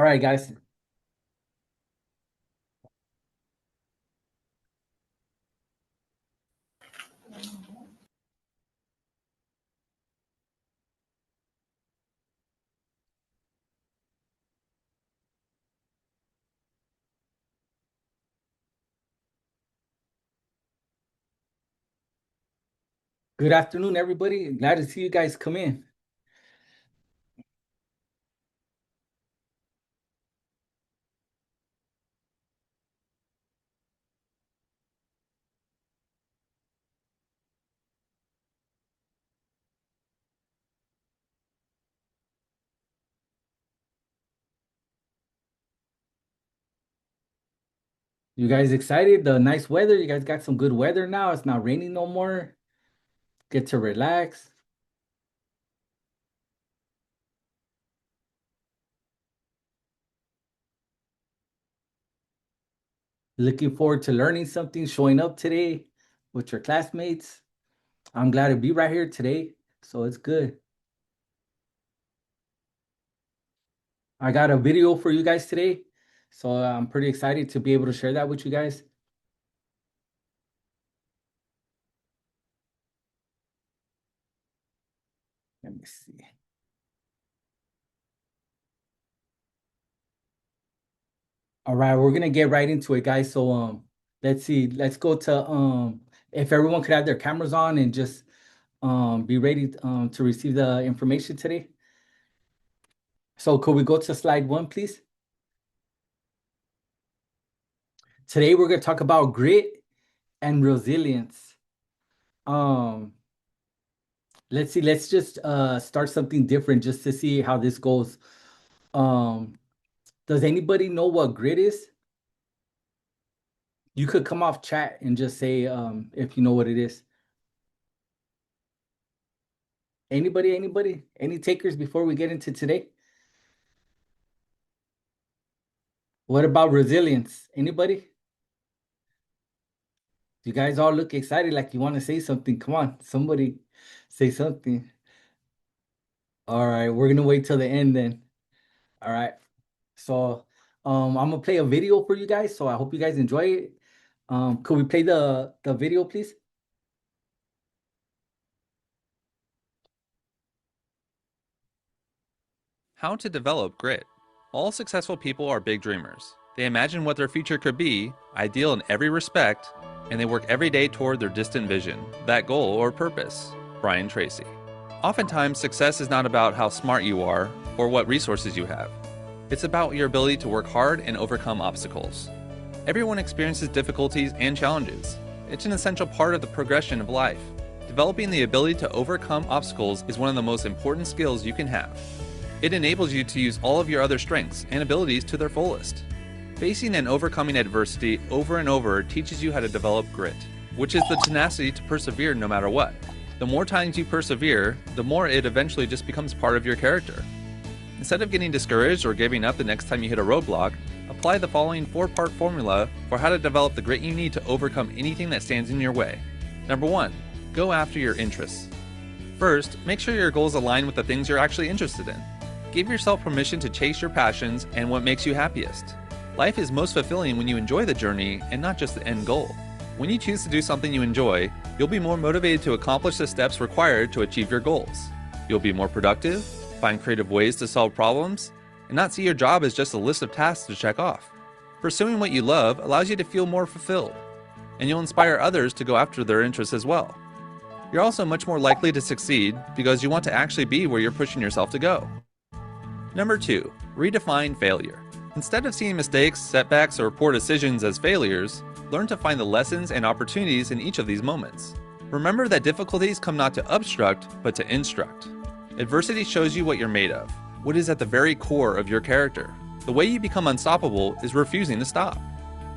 All right, guys. Good afternoon, everybody. Glad to see you guys come in. You guys excited? The nice weather. You guys got some good weather now. It's not raining no more. Get to relax. Looking forward to learning something, showing up today with your classmates. I'm glad to be right here today. So it's good. I got a video for you guys today. So I'm pretty excited to be able to share that with you guys. Let me see. All right, we're gonna get right into it, guys. So let's see. Let's go to if everyone could have their cameras on and just be ready to receive the information today. So could we go to slide one, please? Today we're gonna talk about grit and resilience. Um, let's see, let's just start something different just to see how this goes. Um, does anybody know what grit is? You could come off chat and just say if you know what it is. Anybody? Any takers before we get into today? What about resilience? Anybody? You guys all look excited like you want to say something. Come on, somebody say something. All right, we're gonna wait till the end then. All right. So I'm gonna play a video for you guys. So I hope you guys enjoy it. Could we play the video, please? How to develop grit. All successful people are big dreamers. They imagine what their future could be, ideal in every respect, and they work every day toward their distant vision, that goal or purpose. Brian Tracy. Oftentimes, success is not about how smart you are or what resources you have. It's about your ability to work hard and overcome obstacles. Everyone experiences difficulties and challenges. It's an essential part of the progression of life. Developing the ability to overcome obstacles is one of the most important skills you can have. It enables you to use all of your other strengths and abilities to their fullest. Facing and overcoming adversity over and over teaches you how to develop grit, which is the tenacity to persevere no matter what. The more times you persevere, the more it eventually just becomes part of your character. Instead of getting discouraged or giving up the next time you hit a roadblock, apply the following 4-part formula for how to develop the grit you need to overcome anything that stands in your way. Number 1. Go after your interests. First, make sure your goals align with the things you're actually interested in. Give yourself permission to chase your passions and what makes you happiest. Life is most fulfilling when you enjoy the journey and not just the end goal. When you choose to do something you enjoy, you'll be more motivated to accomplish the steps required to achieve your goals. You'll be more productive, find creative ways to solve problems, and not see your job as just a list of tasks to check off. Pursuing what you love allows you to feel more fulfilled, and you'll inspire others to go after their interests as well. You're also much more likely to succeed because you want to actually be where you're pushing yourself to go. Number 2. Redefine failure. Instead of seeing mistakes, setbacks, or poor decisions as failures, learn to find the lessons and opportunities in each of these moments. Remember that difficulties come not to obstruct, but to instruct. Adversity shows you what you're made of, what is at the very core of your character. The way you become unstoppable is refusing to stop.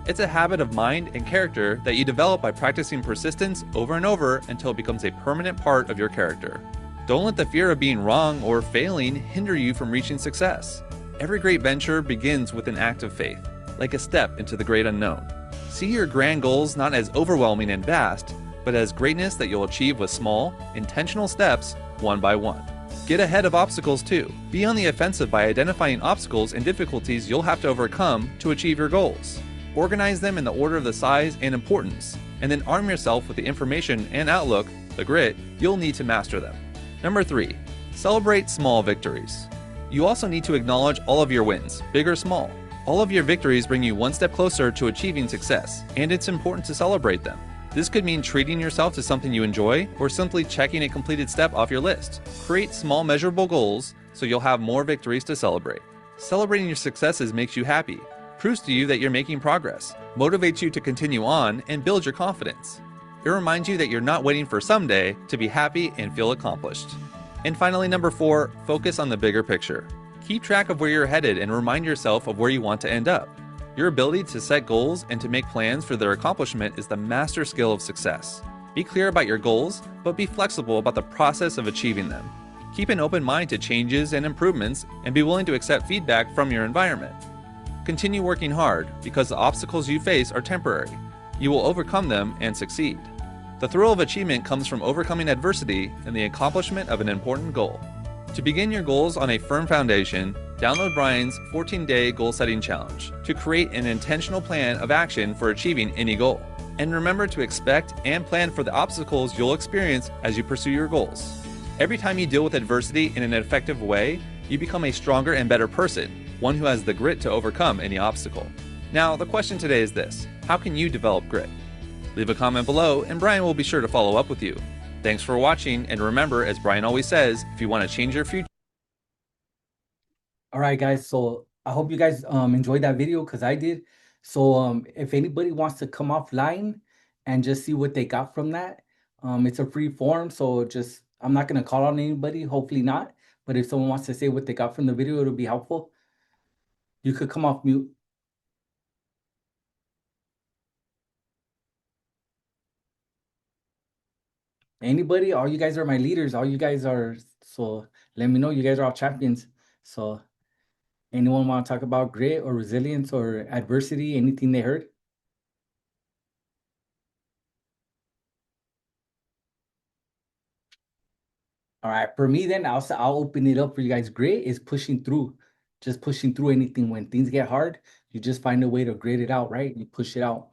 It's a habit of mind and character that you develop by practicing persistence over and over until it becomes a permanent part of your character. Don't let the fear of being wrong or failing hinder you from reaching success. Every great venture begins with an act of faith, like a step into the great unknown. See your grand goals not as overwhelming and vast, but as greatness that you'll achieve with small, intentional steps, one by one. Get ahead of obstacles too. Be on the offensive by identifying obstacles and difficulties you'll have to overcome to achieve your goals. Organize them in the order of the size and importance, and then arm yourself with the information and outlook, the grit, you'll need to master them. Number 3. Celebrate small victories. You also need to acknowledge all of your wins, big or small. All of your victories bring you one step closer to achieving success, and it's important to celebrate them. This could mean treating yourself to something you enjoy or simply checking a completed step off your list. Create small measurable goals so you'll have more victories to celebrate. Celebrating your successes makes you happy, proves to you that you're making progress, motivates you to continue on, and builds your confidence. It reminds you that you're not waiting for someday to be happy and feel accomplished. And finally, number 4, focus on the bigger picture. Keep track of where you're headed and remind yourself of where you want to end up. Your ability to set goals and to make plans for their accomplishment is the master skill of success. Be clear about your goals, but be flexible about the process of achieving them. Keep an open mind to changes and improvements, and be willing to accept feedback from your environment. Continue working hard, because the obstacles you face are temporary. You will overcome them and succeed. The thrill of achievement comes from overcoming adversity and the accomplishment of an important goal. To begin your goals on a firm foundation, download Brian's 14-day goal-setting challenge to create an intentional plan of action for achieving any goal. And remember to expect and plan for the obstacles you'll experience as you pursue your goals. Every time you deal with adversity in an effective way, you become a stronger and better person, one who has the grit to overcome any obstacle. Now, the question today is this: how can you develop grit? Leave a comment below, and Brian will be sure to follow up with you. Thanks for watching, and remember, as Brian always says, if you want to change your future. All right, guys. So I hope you guys enjoyed that video because I did. So if anybody wants to come offline and just see what they got from that, it's a free form. So just I'm not gonna call on anybody, hopefully not. But if someone wants to say what they got from the video, it'll be helpful. You could come off mute. Anybody, all you guys are my leaders. All you guys are, so let me know. You guys are all champions. So anyone want to talk about grit or resilience or adversity, anything they heard? All right, for me then, I'll open it up for you guys. Grit is pushing through, just pushing through anything. When things get hard, you just find a way to grit it out, right? You push it out,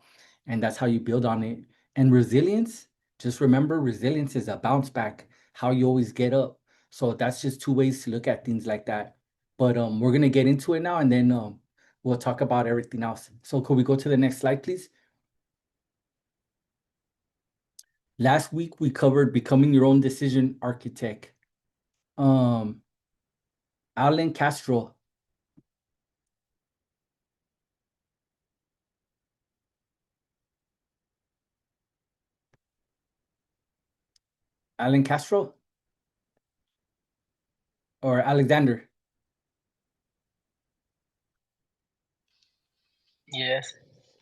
and that's how you build on it. And resilience, just remember, resilience is a bounce back, how you always get up. So that's just two ways to look at things like that. But we're gonna get into it now, and then we'll talk about everything else. So could we go to the next slide, please? Last week we covered becoming your own decision architect. Um, Alan Castro. Alan Castro or Alexander? Yes.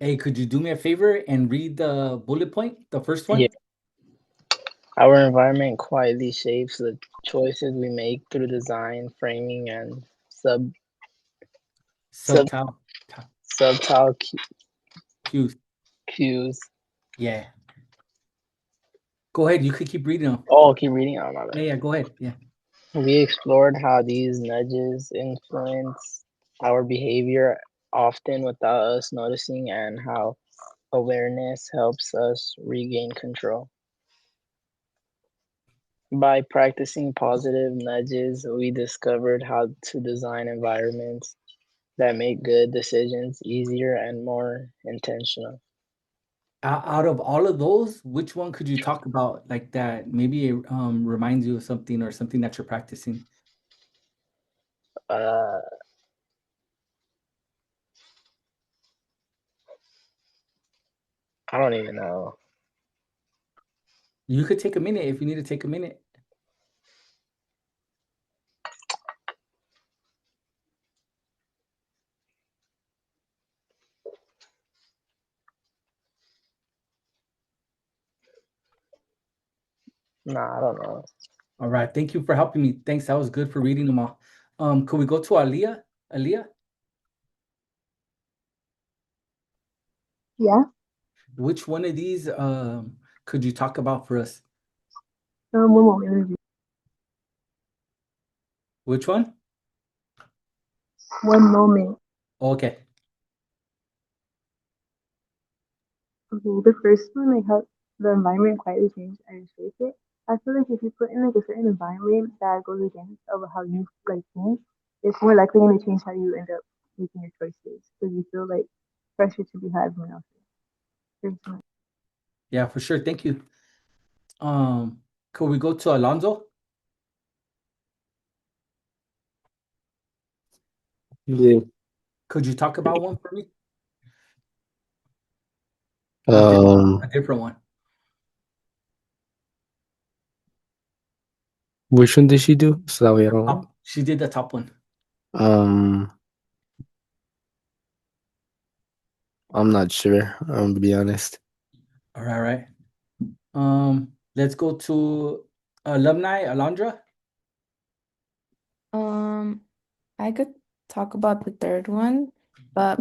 Hey, could you do me a favor and read the bullet point, the first Yeah. one? Our environment quietly shapes the choices we make through design, framing, and sub Subtle subtle cues. cues. Yeah. Go ahead. You could keep reading them. Oh, keep reading. Oh, my bad. Yeah, go ahead. Yeah. We explored how these nudges influence our behavior, often without us noticing, and how awareness helps us regain control. By practicing positive nudges, we discovered how to design environments that make good decisions easier and more intentional. Out of all of those, which one could you talk about like that? Maybe it reminds you of something or something that you're practicing. Uh, I don't even know. You could take a minute if you need to take a minute. Nah, I don't know. All right. Thank you for helping me. Thanks. That was good for reading them all. Could we go to Aliyah? Aliyah, Yeah. which one of these could you talk about for us? One moment. Which one? One moment. Okay. Okay, the first one, like how the environment quietly changed and shape it. I feel like if you put in like a certain environment that goes against of how you like think, it's more likely going to change how you end up making your choices because you feel like pressure to be had everyone else. There's Yeah, for sure. Thank you. Could we go to Alonso? Yeah. Could you talk about one for me? A different, Um, a different one. which one did she do? So that way I don't. She did the top one. Um, I'm not sure. To be honest. All right, right. Let's go to alumni, Alondra. Um, I could talk about the third one, but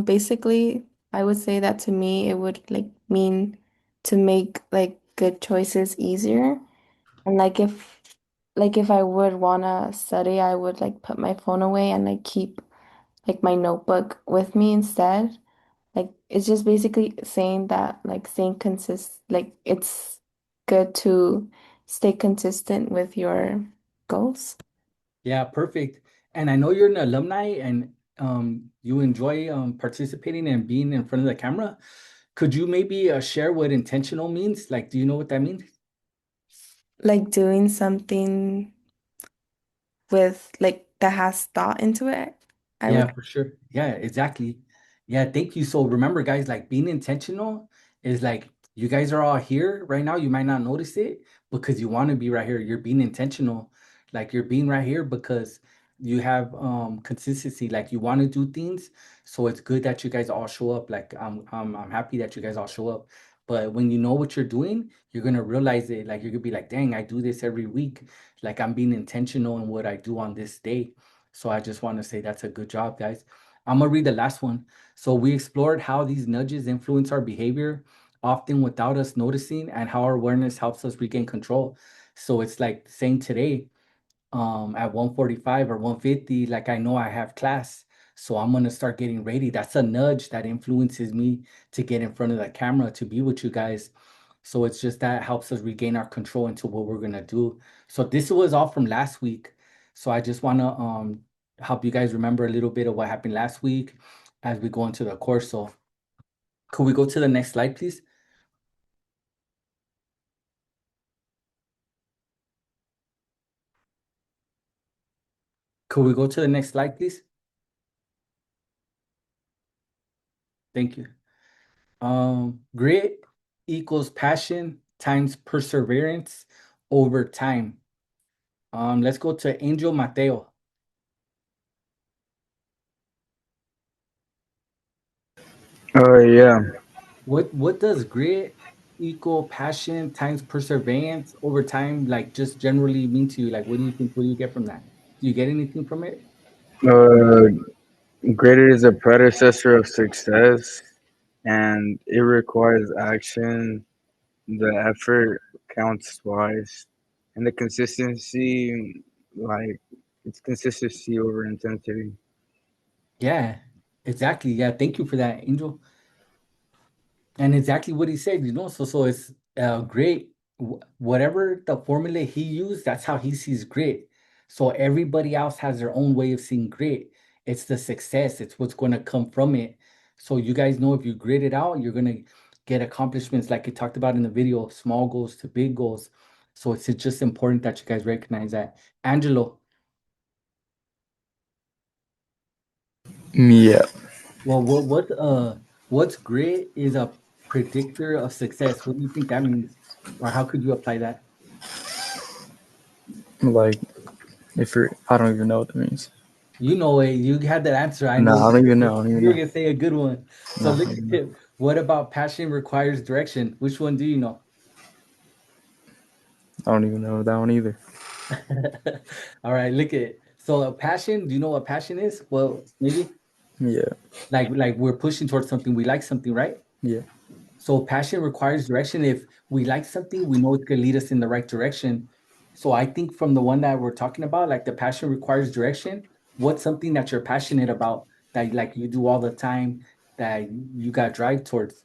basically I would say that to me it would like mean to make like good choices easier. And like if I would wanna study, I would like put my phone away and like keep like my notebook with me instead. Like it's just basically saying that like staying like it's good to stay consistent with your goals. Yeah, perfect. And I know you're an alumni and you enjoy participating and being in front of the camera. Could you maybe share what intentional means? Like, do you know what that means? Like doing something with like that has thought into it, I Yeah, would. for sure. Yeah, exactly. Yeah, thank you. So remember, guys, like being intentional is like you guys are all here right now. You might not notice it because you want to be right here. You're being intentional. Like you're being right here because you have consistency. Like you want to do things. So it's good that you guys all show up. Like I'm happy that you guys all show up. But when you know what you're doing, you're gonna realize it. Like you're gonna be like, dang, I do this every week. Like I'm being intentional in what I do on this day. So I just want to say that's a good job, guys. I'm gonna read the last one. So we explored how these nudges influence our behavior, often without us noticing, and how our awareness helps us regain control. So it's like saying today, at 1:45 or 1:50, like I know I have class, so I'm gonna start getting ready. That's a nudge that influences me to get in front of the camera to be with you guys. So it's just that helps us regain our control into what we're gonna do. So this was all from last week. So I just wanna help you guys remember a little bit of what happened last week as we go into the course. So could we go to the next slide, please? Could we go to the next slide, please? Thank you. Grit equals passion times perseverance over time. Let's go to Angel Mateo. Yeah. What does grit equal passion times perseverance over time like just generally mean to you? Like what do you think? What do you get from that? Do you get anything from it? Uh, Graded is a predecessor of success, and it requires action. The effort counts twice, and the consistency, like it's consistency over intensity. Yeah, exactly. Yeah, thank you for that, Angel. And exactly what he said, so it's great. Whatever the formula he used, that's how he sees grit. So everybody else has their own way of seeing grit. It's the success, it's what's going to come from it. So you guys know if you grit it out, you're going to get accomplishments like you talked about in the video, small goals to big goals. So it's just important that you guys recognize that. Angelo, Yeah, well, what's grit is a predictor of success. What do you think that means? Or how could you apply that? like if you're, I don't even know what that means. You know it. You had that answer. I No, know I don't even know. I don't even you're know. gonna say a good one. So No, I look don't at even know. it. What about passion requires direction? Which one do you know? I don't even know that one either. All right, look at it. So a passion, do you know what passion is? Well, maybe Yeah, like we're pushing towards something. We like something, right? yeah, So passion requires direction. If we like something, we know it's gonna lead us in the right direction. So I think from the one that we're talking about, like the passion requires direction. What's something that you're passionate about that like you do all the time that you got drive towards?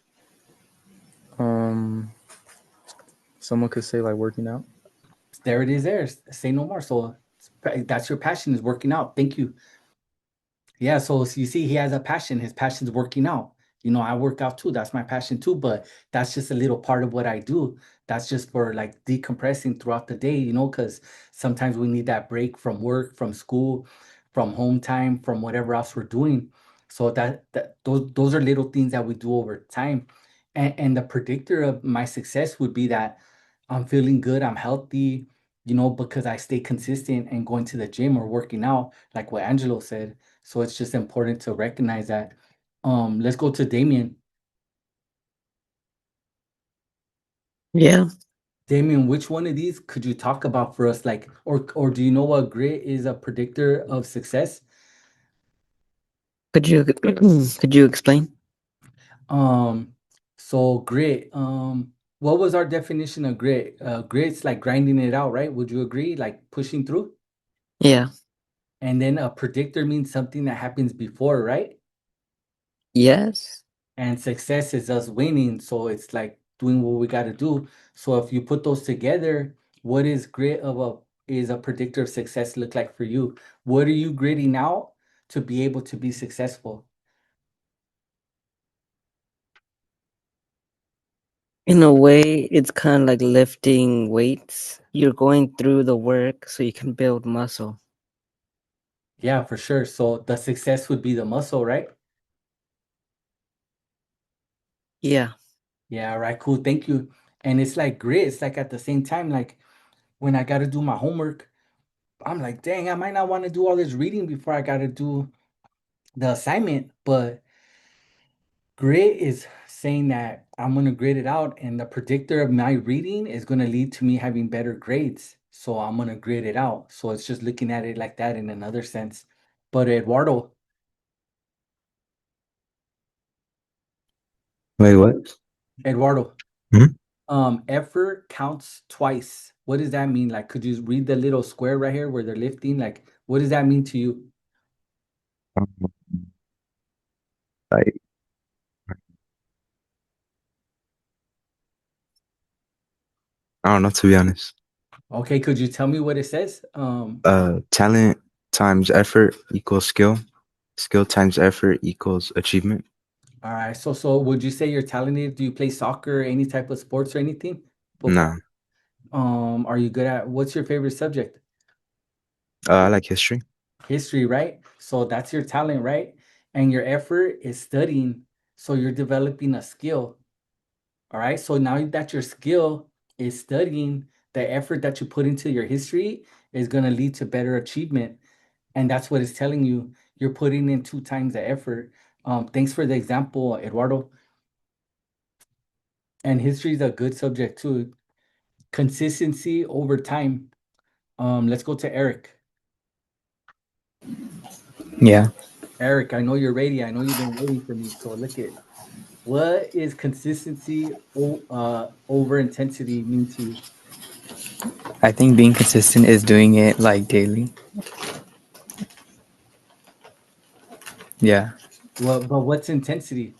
Um, someone could say like working out. There it is. There, say no more. So that's your passion is working out. Thank you. Yeah, so you see, he has a passion. His passion's working out. I work out too. That's my passion too, but that's just a little part of what I do. That's just for like decompressing throughout the day, because sometimes we need that break from work, from school, from home time, from whatever else we're doing. So those are little things that we do over time. And the predictor of my success would be that I'm feeling good, I'm healthy, because I stay consistent and going to the gym or working out, like what Angelo said. So it's just important to recognize that. Let's go to Damien. Yeah. Damien, which one of these could you talk about for us? Like, or do you know what grit is a predictor of success? Could you could you explain? Um, so grit, what was our definition of grit? Grit's like grinding it out, right? Would you agree? Like pushing through? Yeah. And then a predictor means something that happens before, right? Yes. And success is us winning. So it's like doing what we got to do. So if you put those together, what is grit of a is a predictor of success look like for you? What are you gritting out to be able to be successful? In a way, it's kind of like lifting weights. You're going through the work so you can build muscle. Yeah, for sure. So the success would be the muscle, right? Yeah. Yeah, right, cool. Thank you. And it's like grit. It's like at the same time, like when I got to do my homework, I'm like, dang, I might not want to do all this reading before I got to do the assignment, but grit is saying that I'm going to grit it out, and the predictor of my reading is going to lead to me having better grades. So I'm going to grit it out. So it's just looking at it like that in another sense. But Wait, what? Eduardo, Hmm? effort counts twice. What does that mean? Like, could you read the little square right here where they're lifting? Like, what does that mean to you? Um, Like, I don't know, to be honest. Okay, could you tell me what it says? Talent times effort equals skill. Skill times effort equals achievement. All right. So would you say you're talented? Do you play soccer, any type of sports or anything? Football? Nah. Are you good at what's your favorite subject? I like history. History, right? So that's your talent, right? And your effort is studying. So you're developing a skill. All right. So now that your skill is studying, the effort that you put into your history is going to lead to better achievement. And that's what it's telling you. You're putting in 2 times the effort. Thanks for the example, Eduardo. And history is a good subject too. Consistency over time. Let's go to Eric. Yeah. Eric, I know you're ready. I know you've been waiting for me. So look at what is consistency over intensity mean to you? I think being consistent is doing it like daily. Yeah. Well, but what's intensity?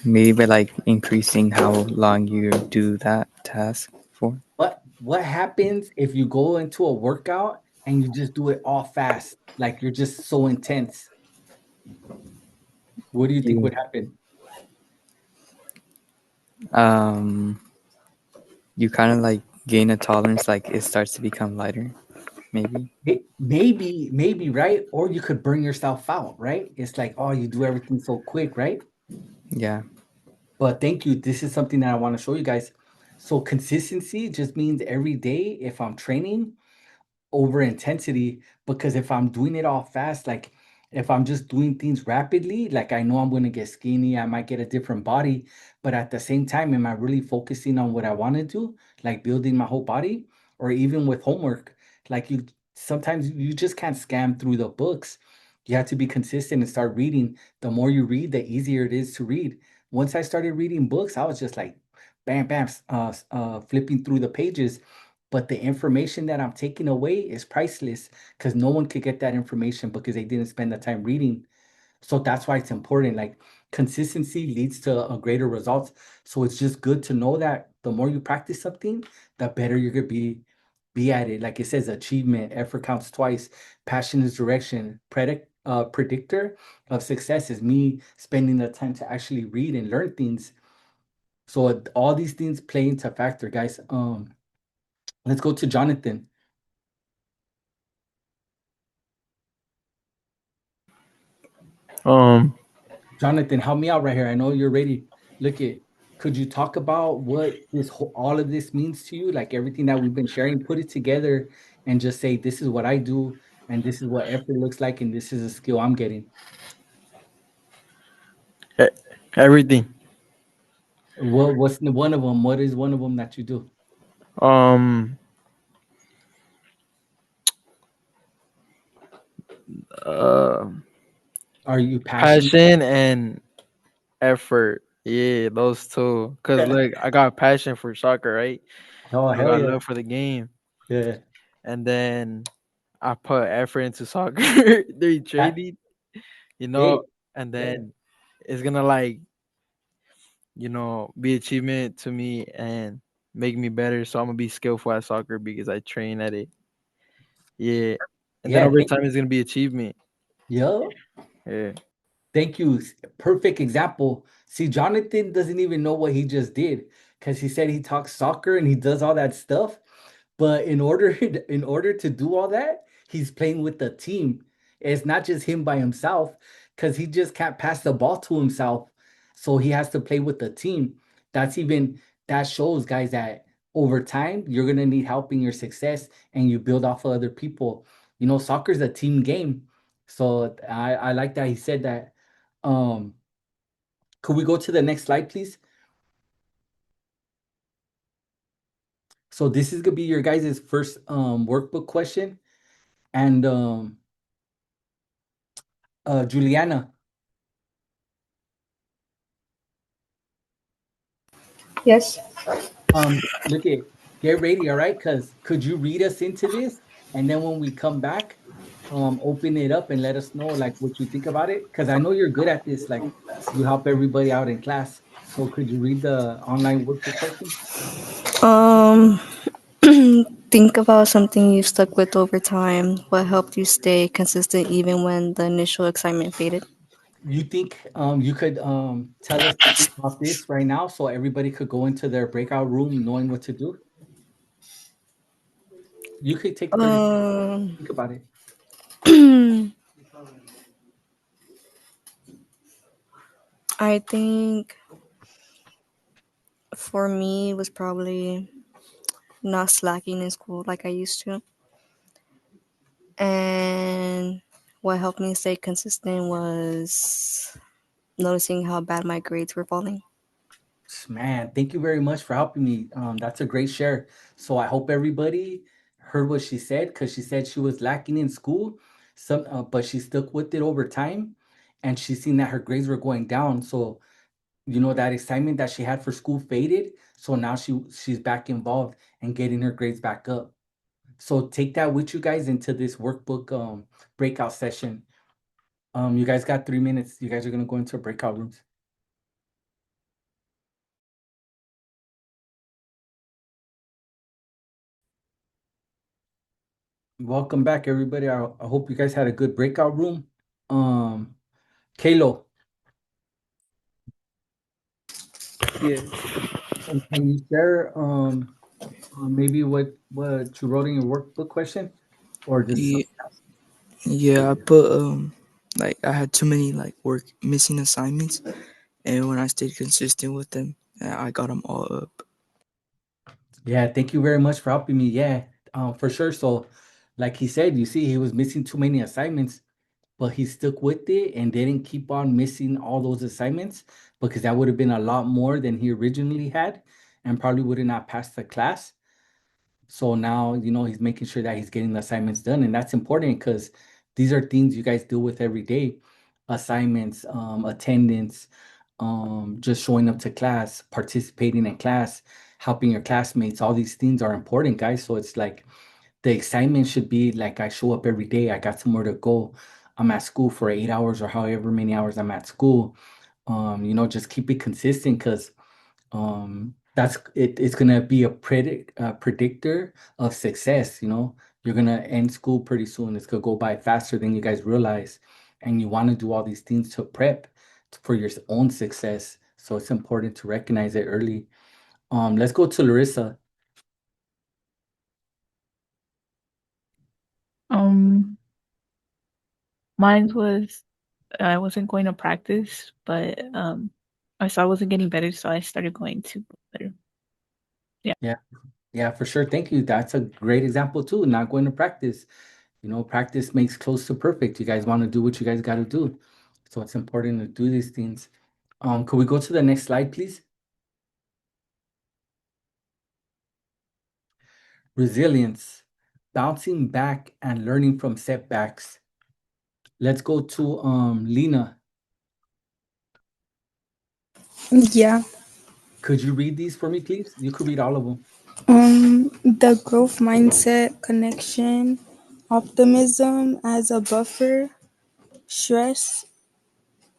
Maybe by like increasing how long you do that task for. What happens if you go into a workout and you just do it all fast? Like you're just so intense. What do you think You would happen? um you kind of like gain a tolerance, like it starts to become lighter, maybe. Maybe, right? Or you could burn yourself out, right? It's like, oh, you do everything so quick, right? Yeah. But thank you. This is something that I want to show you guys. So consistency just means every day if I'm training, over intensity, because if I'm doing it all fast, like if I'm just doing things rapidly, like I know I'm going to get skinny, I might get a different body, but at the same time, am I really focusing on what I want to do, like building my whole body? Or even with homework, like you sometimes you just can't scam through the books. You have to be consistent and start reading. The more you read, the easier it is to read. Once I started reading books, I was just like bam bam flipping through the pages, but the information that I'm taking away is priceless because no one could get that information because they didn't spend the time reading. So that's why it's important. Like consistency leads to a greater results. So it's just good to know that the more you practice something, the better you're gonna be at it. Like it says, achievement, effort counts twice, passion is direction, predictor of success is me spending the time to actually read and learn things. So all these things play into factor, guys. Let's go to Jonathan. Um, Jonathan, help me out right here. I know you're ready. Look it. Could you talk about what all of this means to you? Like everything that we've been sharing, put it together and just say, this is what I do, and this is what effort looks like, and this is a skill I'm getting. e- everything. What's one of them? What is one of them that you do? Um, uh, Are you passionate? Passion and effort. Yeah, those two. Cause like I got passion for soccer, right? Oh, I hell got yeah. love for the game, Yeah. and then I put effort into soccer, the That, training, hey, and yeah. then it's gonna like be achievement to me and make me better. So I'm gonna be skillful at soccer because I train at it. Yeah, and then Yeah, over time it's gonna be achievement. yo. Yeah. Thank you. Perfect example. See, Jonathan doesn't even know what he just did because he said he talks soccer and he does all that stuff. But in order in order to do all that, he's playing with the team. It's not just him by himself because he just can't pass the ball to himself. So he has to play with the team. That's even that shows guys that over time you're gonna need help in your success and you build off of other people. Soccer's a team game. So I like that he said that. Um, could we go to the next slide, please? So this is gonna be your guys' first workbook question. And Juliana, Yes. look at get ready, all right? Because could you read us into this? And then when we come back, open it up and let us know like what you think about it. Because I know you're good at this, like you help everybody out in class. So could you read the online workbook question? Um, think about something you stuck with over time. What helped you stay consistent even when the initial excitement faded? You think you could tell us to think about this right now so everybody could go into their breakout room knowing what to do? You could take 30 seconds. Um, Think about it. I think for me it was probably not slacking in school like I used to. And what helped me stay consistent was noticing how bad my grades were falling. Man, thank you very much for helping me. That's a great share. So I hope everybody heard what she said because she said she was lacking in school, but she stuck with it over time, and she's seen that her grades were going down. So that excitement that she had for school faded. So now she's back involved and getting her grades back up. So take that with you guys into this workbook breakout session. You guys got 3 minutes. You guys are gonna go into breakout rooms. Welcome back, everybody. I hope you guys had a good breakout room. Um, Kalo, Yeah. can you share maybe what you wrote in your workbook question, or just Yeah, yeah, I put like I had too many like work missing assignments, and when I stayed consistent with them, I got them all up. yeah? Thank you very much for helping me. Yeah, for sure. So, like he said, you see, he was missing too many assignments, but he stuck with it and didn't keep on missing all those assignments because that would have been a lot more than he originally had, and probably would have not passed the class. So now, he's making sure that he's getting the assignments done. And that's important because these are things you guys deal with every day. Assignments, attendance, just showing up to class, participating in class. helping your classmates. All these things are important, guys. So it's like the excitement should be like I show up every day. I got somewhere to go. I'm at school for 8 hours or however many hours I'm at school. Just keep it consistent because that's it's gonna be a predictor of success. You're gonna end school pretty soon. It's gonna go by faster than you guys realize, and you want to do all these things to prep for your own success. So it's important to recognize it early. Let's go to Larissa. Um, Mine was I wasn't going to practice, but I saw I wasn't getting better, so I started going to better. Yeah. Yeah, yeah, for sure. Thank you. That's a great example too. Not going to practice. Practice makes close to perfect. You guys want to do what you guys got to do. So it's important to do these things. Could we go to the next slide, please? Resilience, bouncing back and learning from setbacks. Let's go to Lena. Yeah. Could you read these for me, please? You could read all of them. The growth mindset, connection, optimism as a buffer, stress,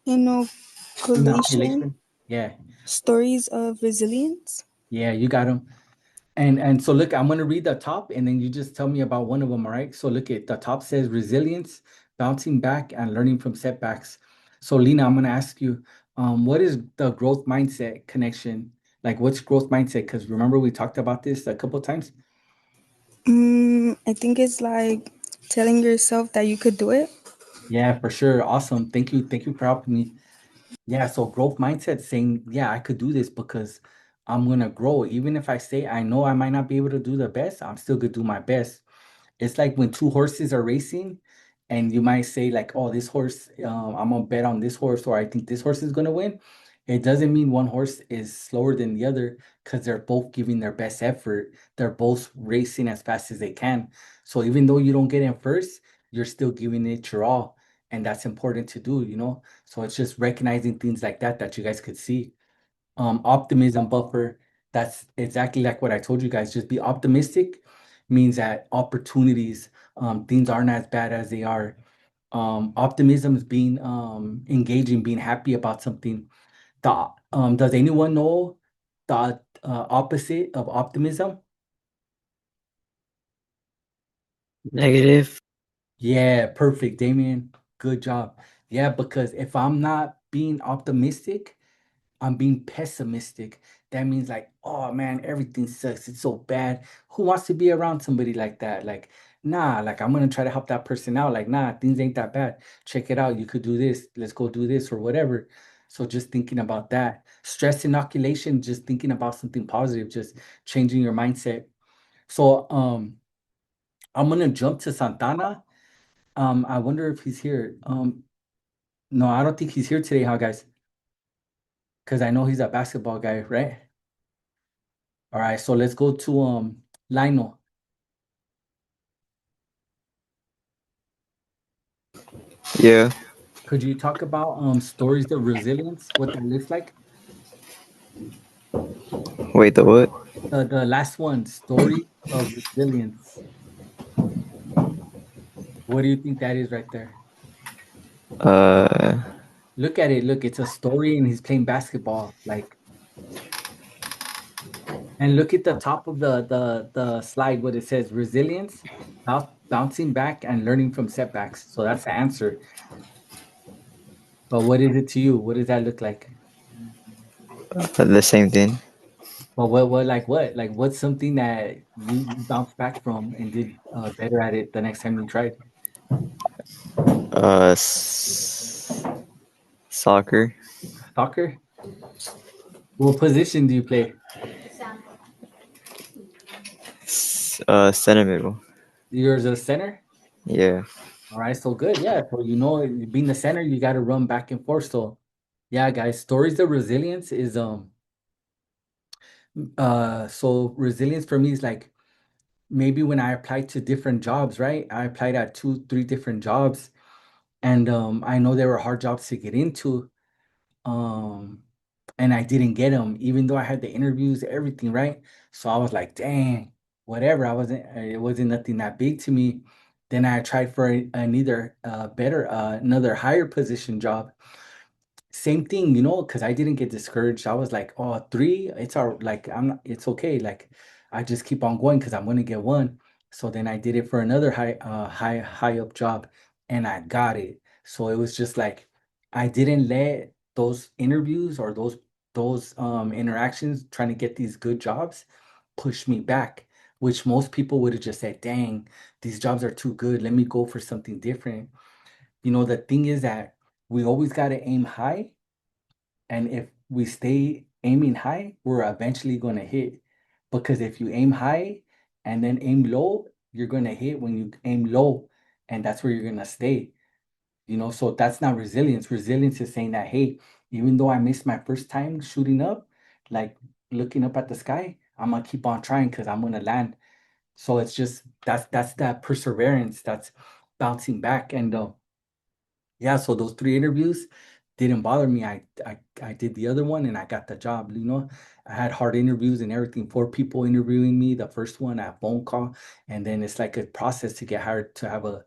inoculation, Inoculation. Yeah, stories of resilience. yeah, you got them. And so look, I'm gonna read the top and then you just tell me about one of them, all right? So look at the top says resilience, bouncing back and learning from setbacks. So Lena, I'm gonna ask you, what is the growth mindset connection? Like what's growth mindset? Because remember we talked about this a couple times. I think it's like telling yourself that you could do it. Yeah, for sure. Awesome. Thank you. Thank you for helping me. Yeah, so growth mindset saying, yeah, I could do this because I'm gonna grow. Even if I say I know I might not be able to do the best, I'm still gonna do my best. It's like when two horses are racing, and you might say like, "Oh, this horse, I'm gonna bet on this horse, or I think this horse is gonna win." It doesn't mean one horse is slower than the other because they're both giving their best effort. They're both racing as fast as they can. So even though you don't get in first, you're still giving it your all, and that's important to do. So it's just recognizing things like that you guys could see. Optimism buffer. That's exactly like what I told you guys. Just be optimistic means that opportunities, things aren't as bad as they are. Optimism is being engaging, being happy about something. Does anyone know the opposite of optimism? Negative. Yeah, perfect, Damien. Good job. Yeah, because if I'm not being optimistic, I'm being pessimistic. That means like, oh man, everything sucks. It's so bad. Who wants to be around somebody like that? Like, nah, like I'm gonna try to help that person out. Like, nah, things ain't that bad. Check it out. You could do this. Let's go do this or whatever. So just thinking about that. Stress inoculation, just thinking about something positive, just changing your mindset. So I'm gonna jump to Santana. I wonder if he's here. No, I don't think he's here today, huh, guys? Because I know he's a basketball guy, right? All right, so let's go to Lionel. Yeah. Could you talk about stories of resilience, what that looks like? Wait, the what? The last one, story of resilience. What do you think that is right there? Uh, Look at it. Look, it's a story and he's playing basketball. Like, and look at the top of the slide, what it says, resilience, bouncing back and learning from setbacks. So that's the answer. But what is it to you? What does that look like? the same thing. Well, what, like what? Like what's something that you bounced back from and did better at it the next time you tried? Uh, soccer. Soccer? What position do you play? Center middle. You're a center? Yeah. All right, so good. Yeah, so being the center, you got to run back and forth. So, yeah, guys, stories of resilience is so resilience for me is like maybe when I applied to different jobs, right? I applied at two, three different jobs, and I know they were hard jobs to get into. Um, and I didn't get them, even though I had the interviews, everything, right? So I was like, dang, whatever. It wasn't nothing that big to me. Then I tried for another better, another higher position job. Same thing, because I didn't get discouraged. I was like, oh, three, it's all like I'm not, it's okay. Like I just keep on going because I'm gonna get one. So then I did it for another high up job, and I got it. So it was just like I didn't let those interviews or those interactions trying to get these good jobs push me back, which most people would have just said, dang, these jobs are too good. Let me go for something different. The thing is that we always got to aim high, and if we stay aiming high, we're eventually going to hit. Because if you aim high and then aim low, you're going to hit when you aim low, and that's where you're going to stay. So that's not resilience. Resilience is saying that, hey, even though I missed my first time shooting up, like looking up at the sky, I'm gonna keep on trying because I'm gonna land. So it's just that's that perseverance, that's bouncing back. And yeah, so those three interviews didn't bother me. I did the other one and I got the job. I had hard interviews and everything. Four people interviewing me. The first one, a phone call, and then it's like a process to get hired to have a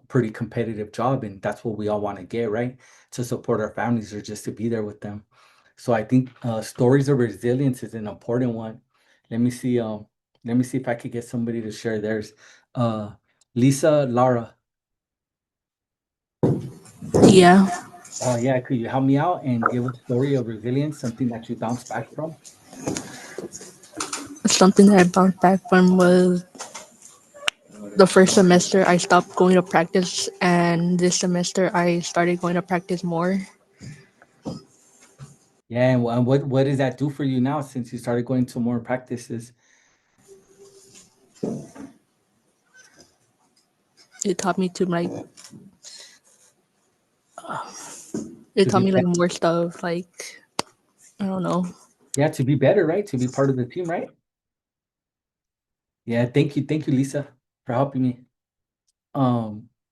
pretty competitive job, and that's what we all want to get, right? To support our families or just to be there with them. So I think stories of resilience is an important one. Let me see. Let me see if I could get somebody to share theirs. Uh, Lisa, Lara. Yeah, Oh yeah, could you help me out and give a story of resilience, something that you bounced back from? something that I bounced back from was the first semester I stopped going to practice, and this semester I started going to practice more. Yeah, and what does that do for you now since you started going to more practices It taught me to like, it to taught be me like better? more stuff. Like I don't know. Yeah, to be better, right? To be part of the team, right? Yeah, thank you, Lisa, for helping me.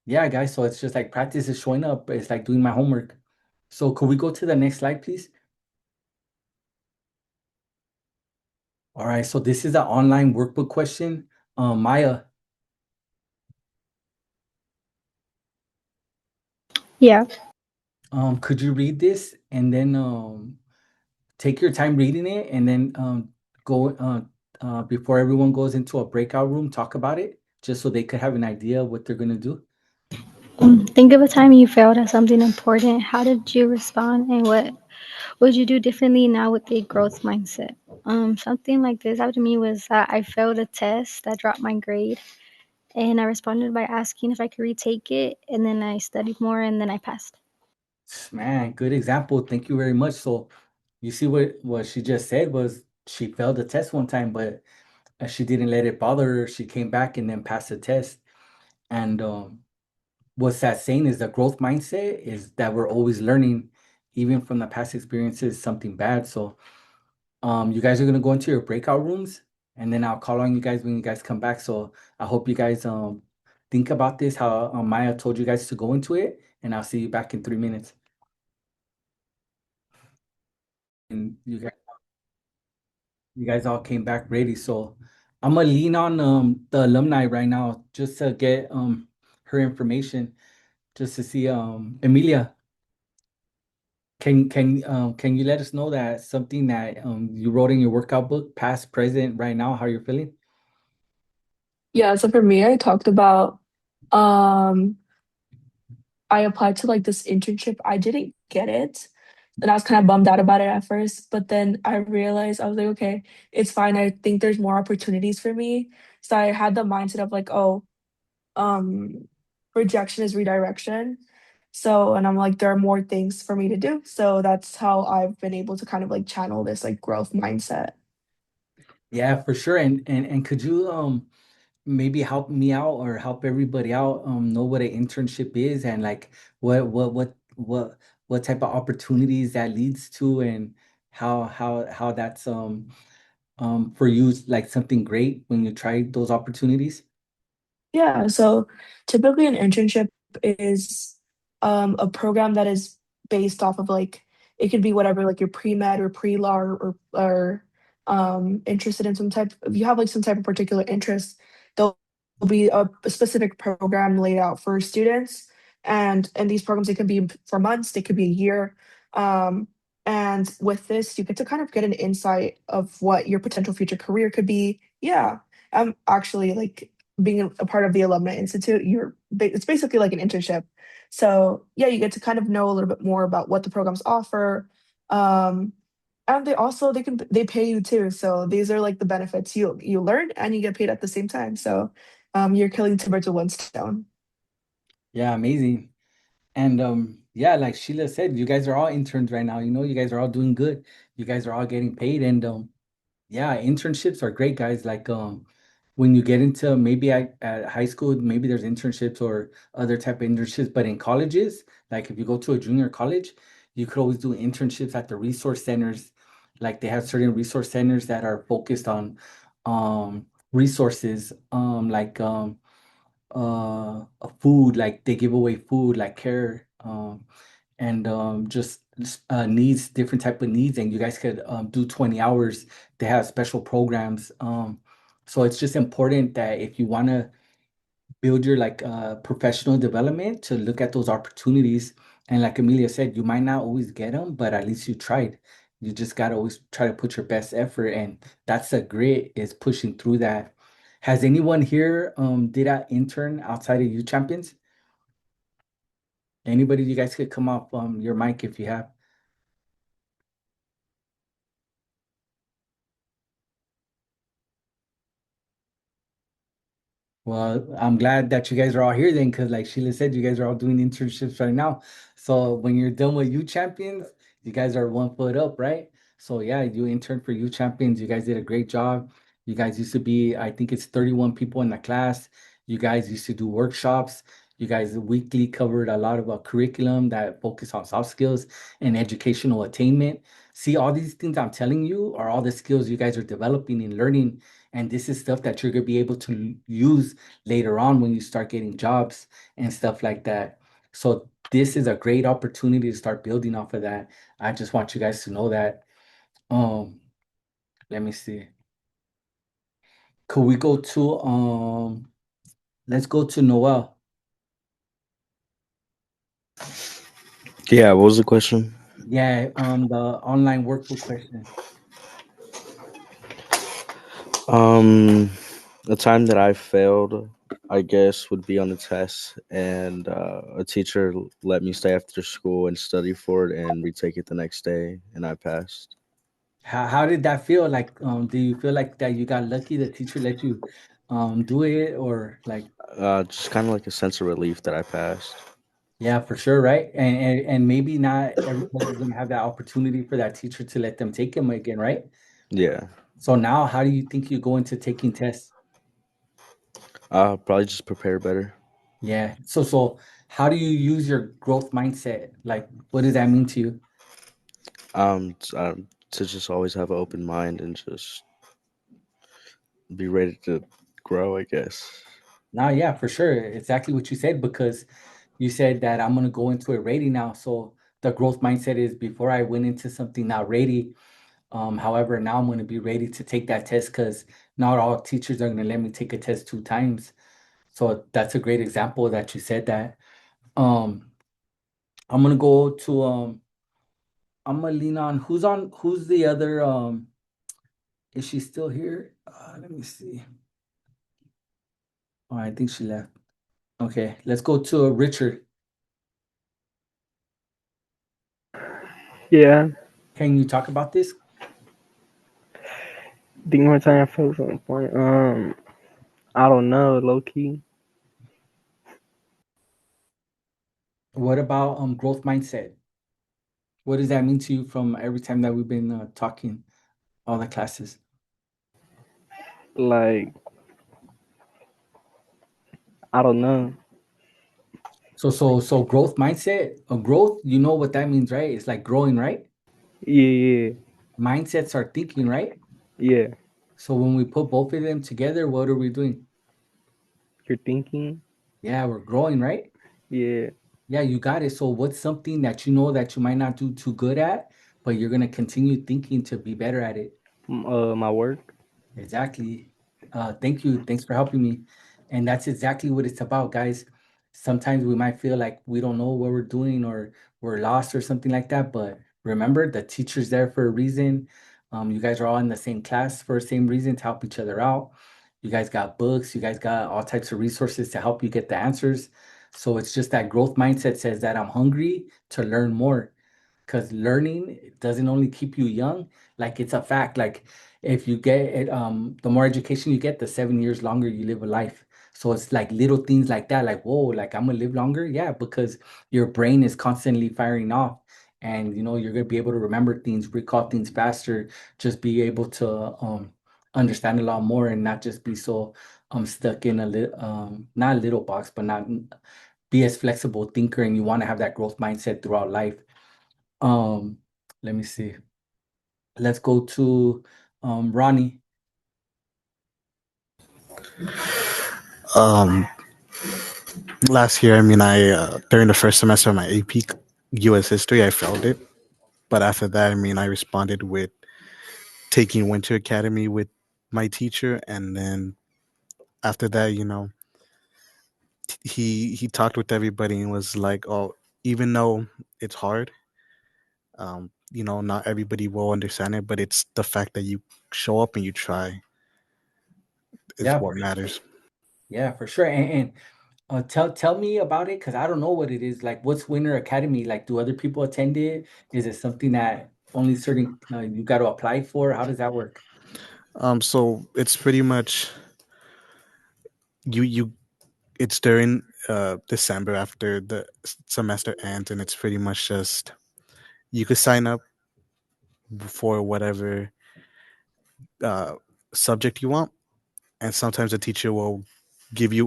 Yeah, guys, so it's just like practice is showing up. It's like doing my homework. So could we go to the next slide, please? All right, so this is an online workbook question. Maya, Yeah. could you read this and then take your time reading it and then go before everyone goes into a breakout room, talk about it just so they could have an idea of what they're gonna do. Think of a time you failed at something important. How did you respond, and what would you do differently now with a growth mindset? Something like this happened to me was that I failed a test that dropped my grade, and I responded by asking if I could retake it, and then I studied more, and then I passed. Man, good example. Thank you very much. So you see what she just said was she failed the test one time, but she didn't let it bother her. She came back and then passed the test. And what's that saying is the growth mindset is that we're always learning, even from the past experiences, something bad. So you guys are gonna go into your breakout rooms, and then I'll call on you guys when you guys come back. So I hope you guys think about this, how Maya told you guys to go into it, and I'll see you back in 3 minutes. And you guys all came back ready. So I'm gonna lean on the alumni right now just to get her information, just to see Emilia. Can you let us know that something that you wrote in your workout book, past, present, right now, how you're feeling? Yeah, so for me, I talked about um I applied to like this internship. I didn't get it. And I was kind of bummed out about it at first, but then I realized I was like, okay, it's fine. I think there's more opportunities for me. So I had the mindset of like, oh, um rejection is redirection. So and I'm like there are more things for me to do. So that's how I've been able to kind of like channel this like growth mindset. Yeah, for sure. And could you maybe help me out or help everybody out know what an internship is and like what type of opportunities that leads to, and how that's for you like something great when you try those opportunities? Yeah, so typically an internship is a program that is based off of like It could be whatever, like your pre-med or pre-law or interested in some type, if you have like some type of particular interest, there'll be a specific program laid out for students. And these programs, they could be for months, they could be a year. Um, and with this, you get to kind of get an insight of what your potential future career could be. Yeah, I'm actually like being a part of the Alumni Institute. It's basically like an internship. So yeah, you get to kind of know a little bit more about what the programs offer. Um, and they pay you too. So these are like the benefits. You learn and you get paid at the same time. So you're killing two birds with one stone. Yeah, amazing. And yeah, like Sheila said, you guys are all interns right now. You know, you guys are all doing good. You guys are all getting paid, and yeah, internships are great, guys. Like when you get into maybe at high school, maybe there's internships or other type of internships, but in colleges, like if you go to a junior college, you could always do internships at the resource centers. Like they have certain resource centers that are focused on resources, food, like they give away food, like care, and just needs, different type of needs, and you guys could do 20 hours. They have special programs, so it's just important that if you want to build your like professional development, to look at those opportunities. And like Amelia said, you might not always get them, but at least you tried. You just got to always try to put your best effort, and that's the grit, is pushing through that. Has anyone here did an intern outside of youth champions? Anybody? You guys could come off your mic if you have. Well, I'm glad that you guys are all here then, because like Sheila said, you guys are all doing internships right now. So when you're done with youth champions, you guys are 1 foot up, right? So yeah, you interned for youth champions. You guys did a great job. You guys used to be, I think it's 31 people in the class. You guys used to do workshops. You guys weekly covered a lot of curriculum that focus on soft skills and educational attainment. See, all these things I'm telling you are all the skills you guys are developing and learning, and this is stuff that you're gonna be able to use later on when you start getting jobs and stuff like that. So this is a great opportunity to start building off of that. I just want you guys to know that. Um, Let me see. Could we go to let's go to Noel. Yeah, what was the question? Yeah, the online workbook question. Um, the time that I failed, I guess, would be on the test, and a teacher let me stay after school and study for it and retake it the next day, and I passed. How did that feel? Like, do you feel like that you got lucky the teacher let you do it, or like? Just kind of like a sense of relief that I passed. Yeah, for sure, right? And maybe not everybody's gonna have that opportunity for that teacher to let them take them again, right? Yeah. So now, how do you think you go into taking tests? Probably just prepare better. Yeah. So how do you use your growth mindset? Like, what does that mean to you? To just always have an open mind and just be ready to grow, I guess. Now, yeah, for sure. Exactly what you said, because you said that I'm gonna go into it ready now. So the growth mindset is, before I went into something not ready. However, now I'm gonna be ready to take that test, because not all teachers are gonna let me take a test 2 times. So that's a great example that you said that. Um, I'm gonna go to I'm gonna lean on who's the other is she still here? Let me see. Oh, I think she left. Okay, let's go to Richard. Yeah, Can you talk about this? think more time I feel something point. I don't know, low key. What about growth mindset? What does that mean to you from every time that we've been talking, all the classes? Like I don't know. So growth mindset, growth, you know what that means, right? It's like growing, right? Yeah, Mindsets are thinking, right? yeah. So when we put both of them together, what are we doing? You're thinking. Yeah, we're growing, right? Yeah. Yeah, you got it. So what's something that you know that you might not do too good at, but you're gonna continue thinking to be better at it? My work. Exactly. Thank you. Thanks for helping me. And that's exactly what it's about, guys. Sometimes we might feel like we don't know what we're doing or we're lost or something like that. But remember, the teacher's there for a reason. You guys are all in the same class for the same reason to help each other out. You guys got books, you guys got all types of resources to help you get the answers. So it's just that growth mindset says that I'm hungry to learn more because learning doesn't only keep you young, like it's a fact. Like if you get it, the more education you get, the 7 years longer you live a life. So it's like little things like that, like whoa, like I'm gonna live longer, yeah, because your brain is constantly firing off, and you're gonna be able to remember things, recall things faster, just be able to understand a lot more, and not just be so stuck in a little not a little box, but not be as flexible thinker, and you want to have that growth mindset throughout life. um, Let me see. Let's go to Ronnie. Um, Last year, I mean, I during the first semester of my AP U.S. history, I failed it. But after that, I mean, I responded with taking winter academy with my teacher, and then after that, he talked with everybody and was like, "Oh, even though it's hard, not everybody will understand it, but it's the fact that you show up and you try is Yeah, what matters." yeah, for sure. And tell me about it because I don't know what it is. Like, what's Winter Academy? Like, do other people attend it? Is it something that only certain you got to apply for? How does that work? So it's pretty much you it's during December after the semester ends, and it's pretty much just you could sign up for whatever uh, subject you want, and sometimes the teacher will give you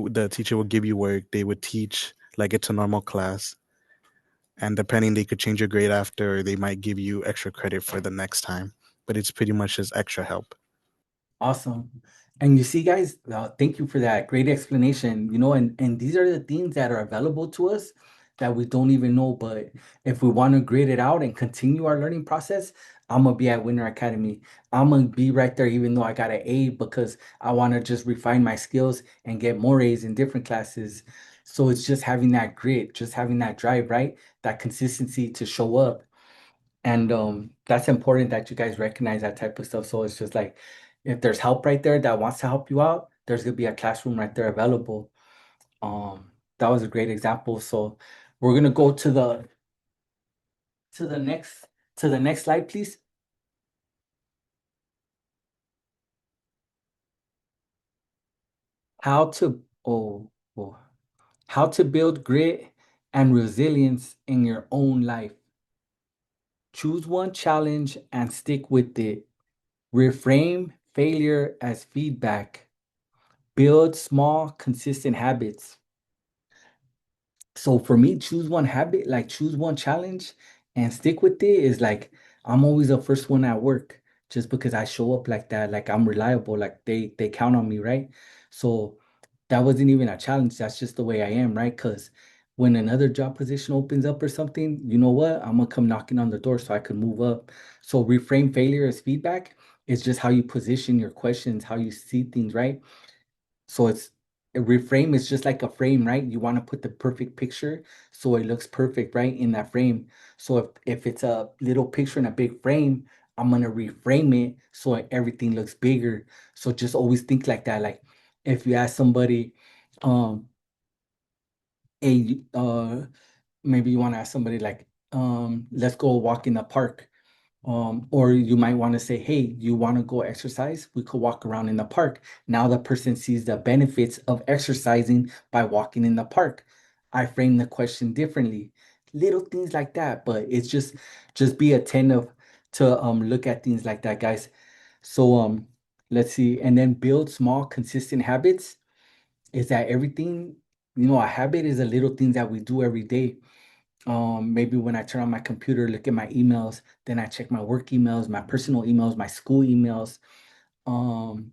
work. They would teach like it's a normal class, and depending, they could change your grade after, or they might give you extra credit for the next time. But it's pretty much just extra help. Awesome. And you see, guys, thank you for that great explanation. And these are the things that are available to us that we don't even know. But if we want to grade it out and continue our learning process, I'm gonna be at Winter Academy. I'm gonna be right there, even though I got an A, because I want to just refine my skills and get more A's in different classes. So it's just having that grit, just having that drive, right? That consistency to show up. And that's important that you guys recognize that type of stuff. So it's just like if there's help right there that wants to help you out, there's gonna be a classroom right there available. That was a great example. So we're gonna go to the next to the next slide, please. How to oh, how to build grit and resilience in your own life. Choose one challenge and stick with it. Reframe failure as feedback. Build small, consistent habits. So for me, choose one habit, like choose one challenge and stick with it is like I'm always the first one at work just because I show up like that, like I'm reliable, like they count on me, right? So that wasn't even a challenge. That's just the way I am, right? Because when another job position opens up or something, you know what? I'm gonna come knocking on the door so I can move up. So reframe failure as feedback. It's just how you position your questions, how you see things, right? So it's a reframe is just like a frame, right? You want to put the perfect picture so it looks perfect, right? In that frame. So if it's a little picture in a big frame, I'm gonna reframe it so everything looks bigger. So just always think like that. Like if you ask somebody, um, hey, maybe you want to ask somebody like, let's go walk in the park. Or you might want to say, hey, you want to go exercise? We could walk around in the park. Now the person sees the benefits of exercising by walking in the park. I frame the question differently. Little things like that, but it's just be attentive to look at things like that, guys. So let's see, and then build small, consistent habits. Is that everything? A habit is a little things that we do every day. Maybe when I turn on my computer, look at my emails, then I check my work emails, my personal emails, my school emails. Um,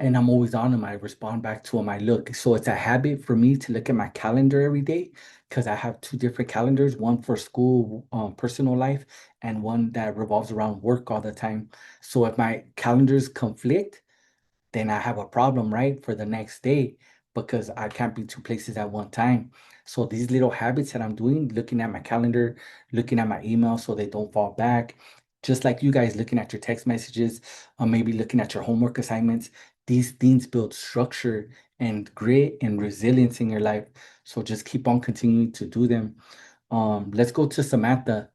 and I'm always on them. I respond back to them. I look. So it's a habit for me to look at my calendar every day because I have two different calendars, one for school, personal life, and one that revolves around work all the time. So if my calendars conflict, then I have a problem, right, for the next day because I can't be two places at one time. So these little habits that I'm doing, looking at my calendar, looking at my email so they don't fall back, just like you guys looking at your text messages, or maybe looking at your homework assignments, these things build structure and grit and resilience in your life. So just keep on continuing to do them. Let's go to Samantha.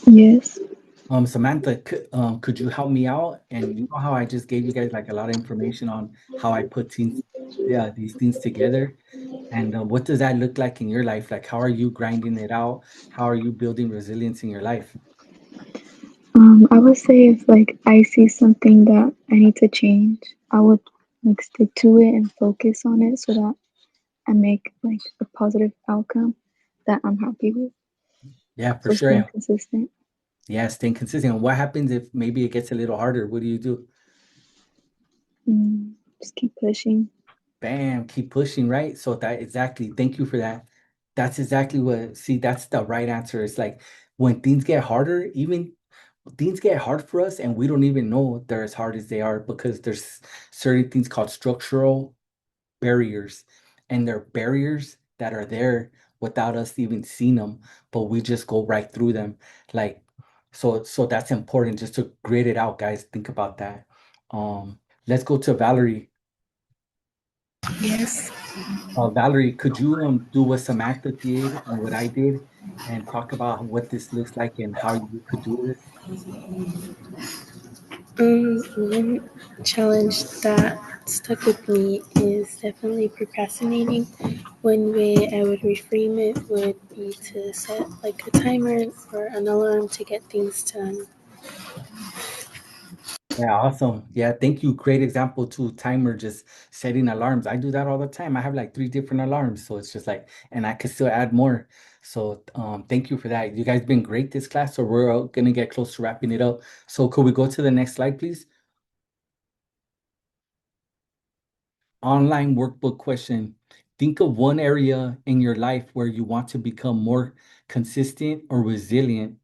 Yes. Samantha, could you help me out? And you know how I just gave you guys like a lot of information on how I put things, yeah, these things together. And what does that look like in your life? Like, how are you grinding it out? How are you building resilience in your life? I would say if like I see something that I need to change, I would like stick to it and focus on it so that I make like a positive outcome that I'm happy with. Yeah, for So sure. staying Yeah, consistent. yeah, staying consistent. And what happens if maybe it gets a little harder? What do you do? Just keep pushing. Bam, keep pushing, right? So that exactly, thank you for that. That's exactly what, see, that's the right answer. It's like when things get harder, even things get hard for us and we don't even know they're as hard as they are because there's certain things called structural barriers, and they're barriers that are there without us even seeing them, but we just go right through them. Like, so that's important just to grit it out, guys. Think about that. Let's go to Valerie. Yes. Valerie, could you do what Samantha did and what I did and talk about what this looks like and how you could do this? One challenge that stuck with me is definitely procrastinating. One way I would reframe it would be to set like a timer or an alarm to get things done. Yeah, awesome. Yeah, thank you. Great example too. Timer, just setting alarms. I do that all the time. I have like three different alarms. So it's just like, and I could still add more. So thank you for that. You guys been great this class. So we're gonna get close to wrapping it up. So could we go to the next slide, please? Online workbook question. Think of one area in your life where you want to become more consistent or resilient.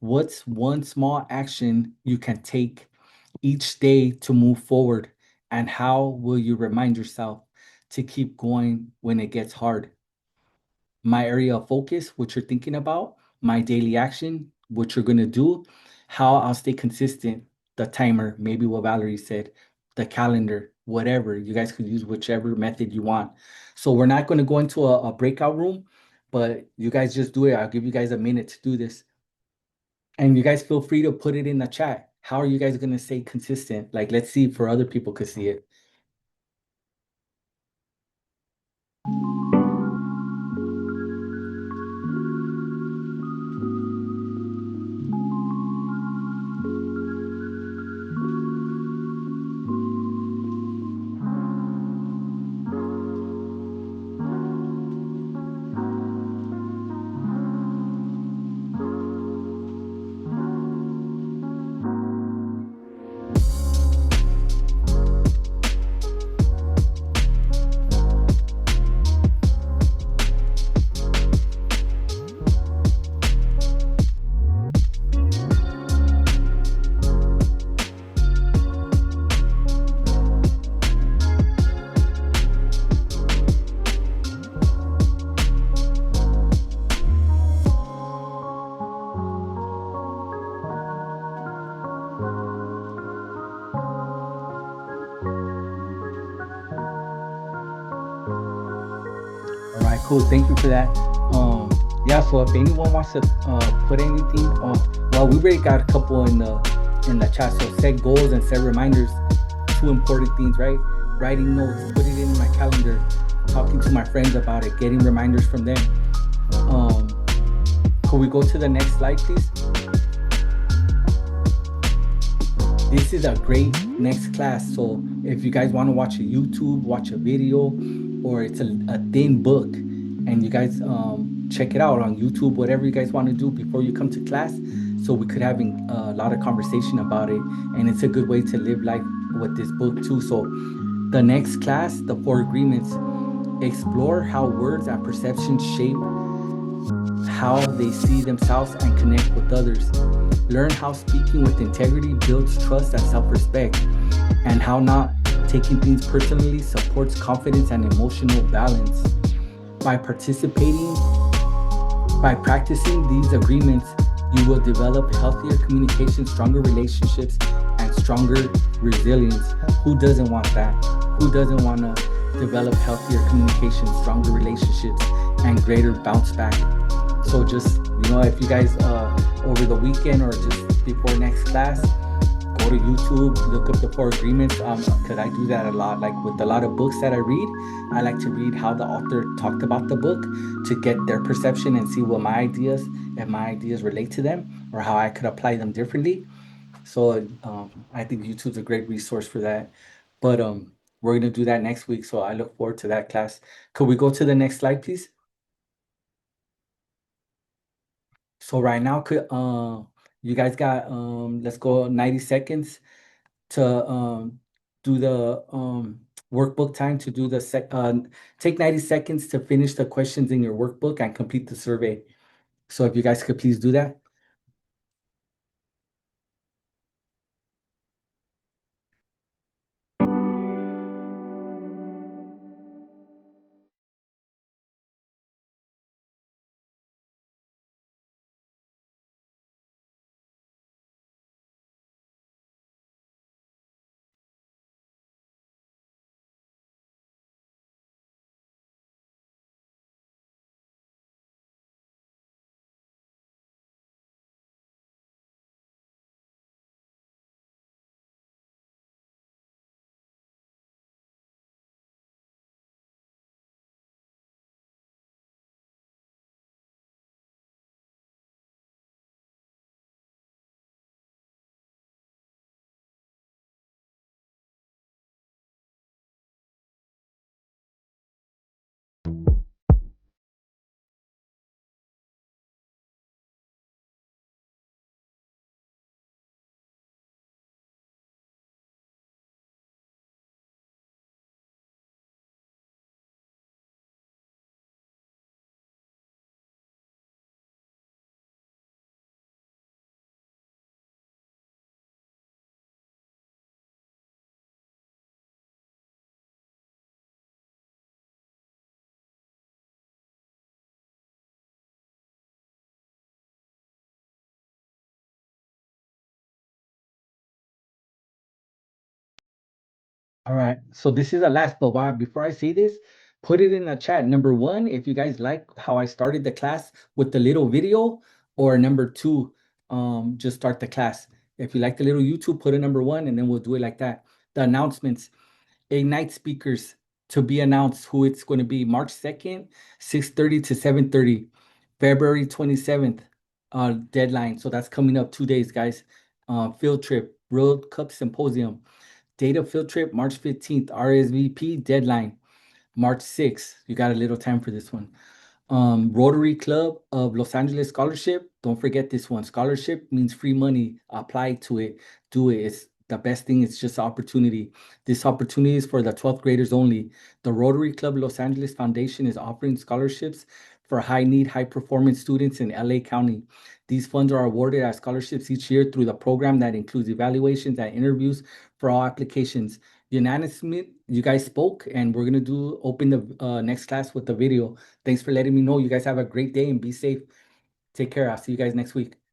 What's one small action you can take each day to move forward? And how will you remind yourself to keep going when it gets hard? My area of focus, what you're thinking about, my daily action, what you're going to do, how I'll stay consistent, the timer, maybe what Valerie said, the calendar, whatever. You guys could use whichever method you want. So we're not going to go into a breakout room, but you guys just do it. I'll give you guys a minute to do this. And you guys feel free to put it in the chat. How are you guys going to stay consistent? Like, let's see if for other people could see it. All right, cool. Thank you for that. Yeah, so if anyone wants to put anything well, we already got a couple in the chat. So set goals and set reminders, two important things, right? Writing notes, put it in my calendar, talking to my friends about it, getting reminders from them. Could we go to the next slide, please? This is a great next class. So if you guys want to watch a YouTube, watch a video, or it's a thin book, and you guys check it out on YouTube, whatever you guys want to do before you come to class. so we could have a lot of conversation about it. And it's a good way to live life with this book too. So the next class, the four agreements, explore how words and perceptions shape how they see themselves and connect with others. Learn how speaking with integrity builds trust and self respect, and how not taking things personally supports confidence and emotional balance. By participating, by practicing these agreements, you will develop healthier communication, stronger relationships, and stronger resilience. Who doesn't want that? Who doesn't want to develop healthier communication, stronger relationships, and greater bounce back? So just, if you guys over the weekend or just before next class, go to YouTube, look up the four agreements. Because I do that a lot. Like with a lot of books that I read, I like to read how the author talked about the book to get their perception and see what if my ideas relate to them or how I could apply them differently. So I think YouTube's a great resource for that. But we're gonna do that next week. So I look forward to that class. Could we go to the next slide, please? So right now, you guys got let's go 90 seconds to do the workbook time to do the take 90 seconds to finish the questions in your workbook and complete the survey. So if you guys could please do that. All right. So this is the last, but before I say this, put it in the chat. Number one, if you guys like how I started the class with the little video, or number two, just start the class. If you like the little YouTube, put a number one, and then we'll do it like that. The announcements, Ignite speakers to be announced who it's going to be. March 2nd, 6:30 to 7:30. February 27th, deadline. So that's coming up 2 days, guys. Field trip, World Cup Symposium. Data field trip, March 15th. RSVP deadline, March 6th. You got a little time for this one. Rotary Club of Los Angeles Scholarship. Don't forget this one. Scholarship means free money. Apply to it. Do it. It's the best thing. It's just opportunity. This opportunity is for the 12th graders only. The Rotary Club Los Angeles Foundation is offering scholarships for high need, high performance students in LA County. These funds are awarded as scholarships each year through the program that includes evaluations and interviews for all applications. Unanimously, you guys spoke, and we're gonna open the next class with the video. Thanks for letting me know. You guys have a great day and be safe. Take care. I'll see you guys next week.